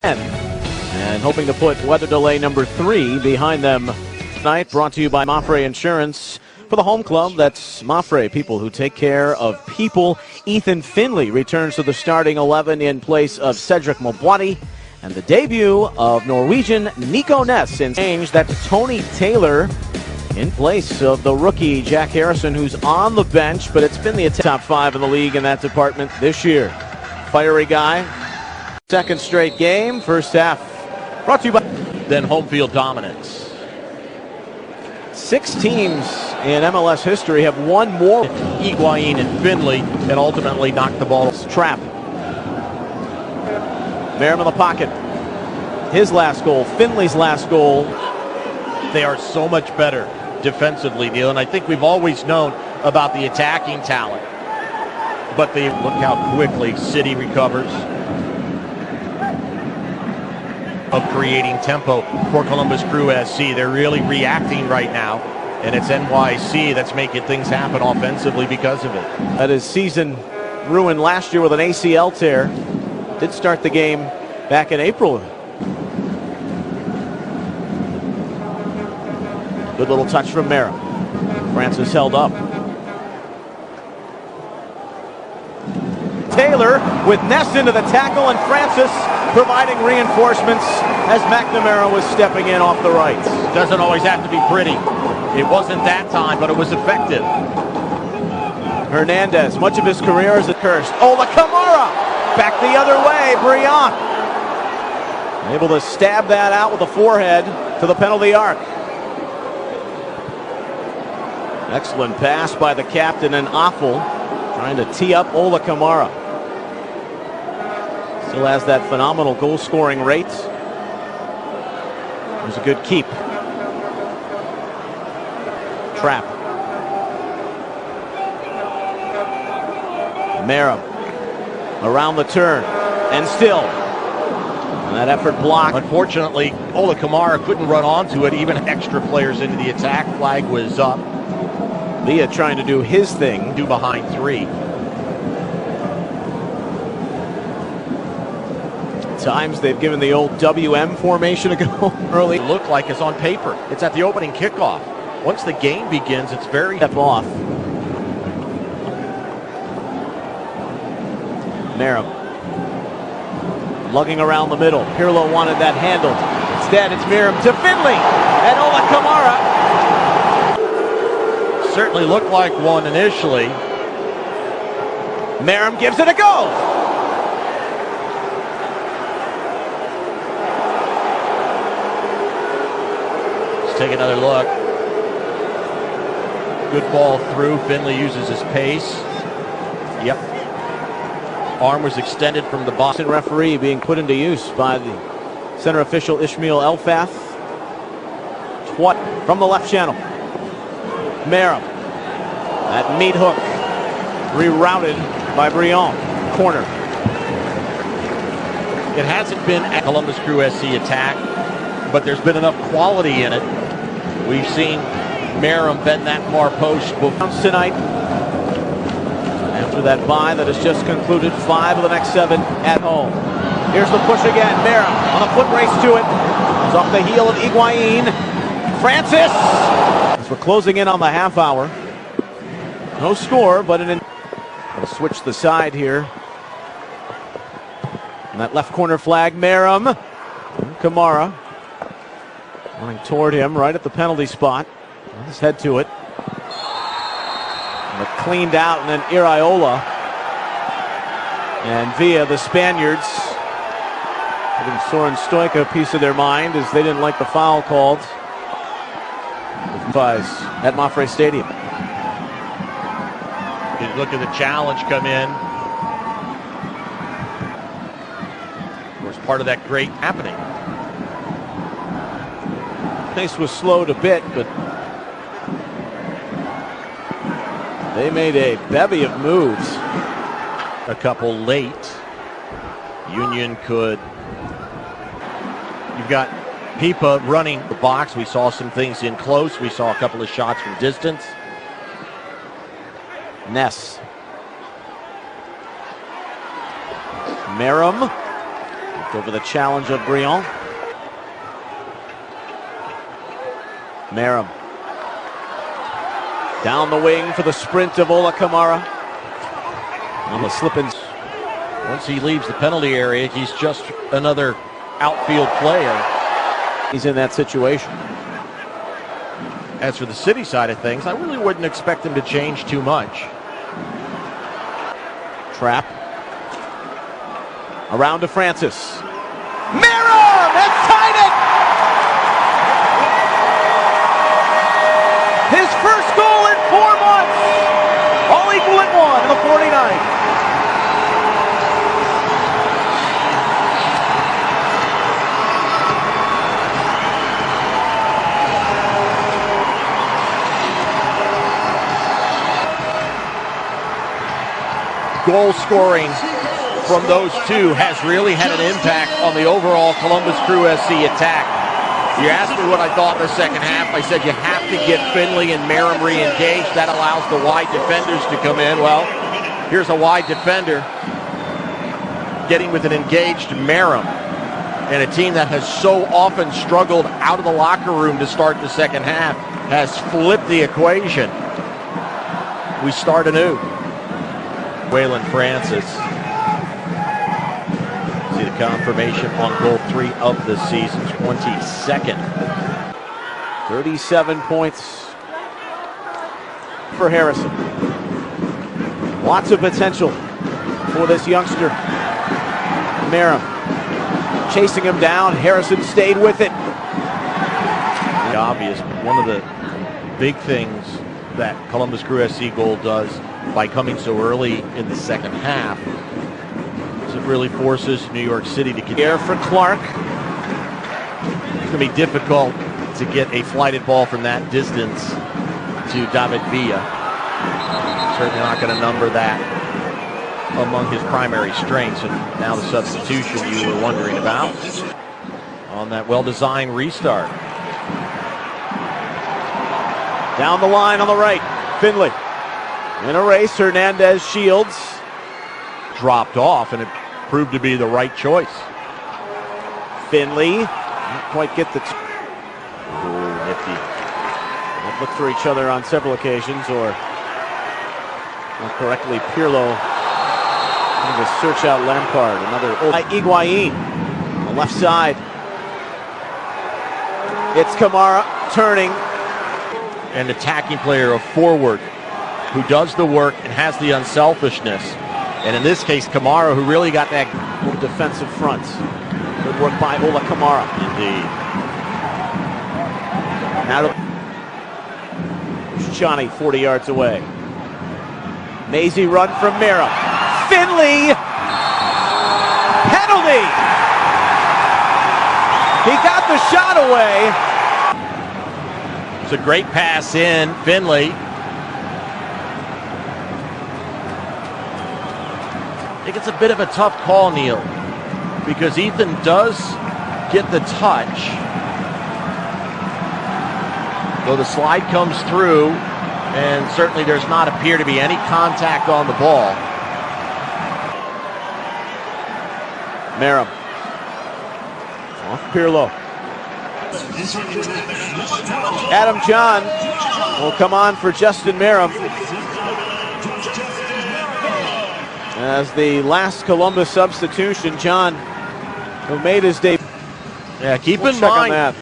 and hoping to put weather delay number 3 behind them tonight. Brought to you by Mafre Insurance. For the home club, that's Mafre, people who take care of people. Ethan Finley returns to the starting 11 in place of Cedric Mobwati. And the debut of Norwegian Nico Ness in change. That's Tony Taylor in place of the rookie Jack Harrison, who's on the bench, but it's been the top 5 in the league in that department this year. Fiery guy. Second straight game, first half. Brought to you by then home field dominance. 6 teams in MLS history have won more. Higuain and Finley, and ultimately knocked the ball. Trap. Merrim in the pocket. His last goal, Finley's last goal. They are so much better defensively, Neil, and I think we've always known about the attacking talent. But they look how quickly City recovers of creating tempo for Columbus Crew SC. They're really reacting right now, and it's NYC that's making things happen offensively because of it. That is season ruined last year with an ACL tear. Did start the game back in April. Good little touch from Merrim. Francis held up. Taylor with Ness into the tackle, and Francis providing reinforcements as McNamara was stepping in off the right. Doesn't always have to be pretty. It wasn't that time, but it was effective. Hernandez, much of his career is accursed. Oh, the Kamara! Back the other way, Briant. Able to stab that out with the forehead to the penalty arc. Excellent pass by the captain and Awful, trying to tee up Ola Kamara. Still has that phenomenal goal-scoring rate. There's a good keep. Trap. Merrim around the turn, and still. And that effort blocked. Unfortunately, Ola Kamara couldn't run onto it. Even extra players into the attack. Flag was up. Leah trying to do his thing. Do behind 3. Times they've given the old WM formation a go early. It looked like it's on paper. It's at the opening kickoff. Once the game begins, it's very step off. Merrim lugging around the middle. Pirlo wanted that handled. Instead, it's Merrim to Finley and Ola Kamara. Certainly looked like one initially. Merrim gives it a go. Let's take another look. Good ball through. Finley uses his pace. Yep. Arm was extended from the Boston referee being put into use by the center official Ishmael Elfath. Twat from the left channel. Merrim. That meat hook rerouted by Briant. Corner. It hasn't been a Columbus Crew SC attack, but there's been enough quality in it. We've seen Merrim bend that far post before tonight. After that bye that has just concluded, 5 of the next 7 at home. Here's the push again. Merrim on a foot race to it. It's off the heel of Higuain. Francis! As we're closing in on the half hour. No score, but we'll switch the side here. And that left corner flag, Merrim. Kamara running toward him right at the penalty spot. Let's head to it. And cleaned out, and then Iriola and Villa, the Spaniards, giving Soren Stoica a piece of their mind as they didn't like the foul called at Mafre Stadium. You look at the challenge come in. Of course, part of that great happening. Pace was slowed a bit, but they made a bevy of moves. A couple late. Union could. You've got Pipa running the box. We saw some things in close. We saw a couple of shots from distance. Ness. Merrim. over the challenge of Brion. Merrim. Down the wing for the sprint of Ola Kamara. On the slip-ins. Once he leaves the penalty area, he's just another outfield player. He's in that situation. As for the City side of things, I really wouldn't expect him to change too much. Trap. Around to Francis. Merrim has tied it! His first goal in 4 months! All equal at 1 in the 49th. Goal scoring from those two has really had an impact on the overall Columbus Crew SC attack. You asked me what I thought in the second half. I said you have to get Finley and Merrim re-engaged. That allows the wide defenders to come in. Well, here's a wide defender getting with an engaged Merrim. And a team that has so often struggled out of the locker room to start the second half has flipped the equation. We start anew. Waylon Francis. See the confirmation on goal 3 of the season, 22nd. 37 points for Harrison. Lots of potential for this youngster. Merrim chasing him down. Harrison stayed with it. Obvious, one of the big things that Columbus Crew SC goal does by coming so early in the second half is it really forces New York City to get here for Clark. It's going to be difficult to get a flighted ball from that distance to David Villa. Certainly not going to number that among his primary strengths. And now the substitution you were wondering about on that well-designed restart. Down the line on the right, Finley. In a race, Hernandez shields. Dropped off, and it proved to be the right choice. Finley, not quite get the... Ooh, nifty. They've looked for each other on several occasions, or more correctly, Pirlo trying to search out Lampard. Another Higuain on the left side. It's Kamara turning. An attacking player, a forward who does the work and has the unselfishness. And in this case, Kamara, who really got that defensive front. Good work by Ola Kamara. Indeed. Now to Johnny, 40 yards away. Mazy run from Merrim. Finley! Penalty! He got the shot away. It's a great pass in. Finley. I think it's a bit of a tough call, Neil, because Ethan does get the touch. Though the slide comes through, and certainly does not appear to be any contact on the ball. Merrim. Off Pirlo. Adam John will come on for Justin Merrim as the last Columbus substitution. John, who made his debut. Yeah, keep in mind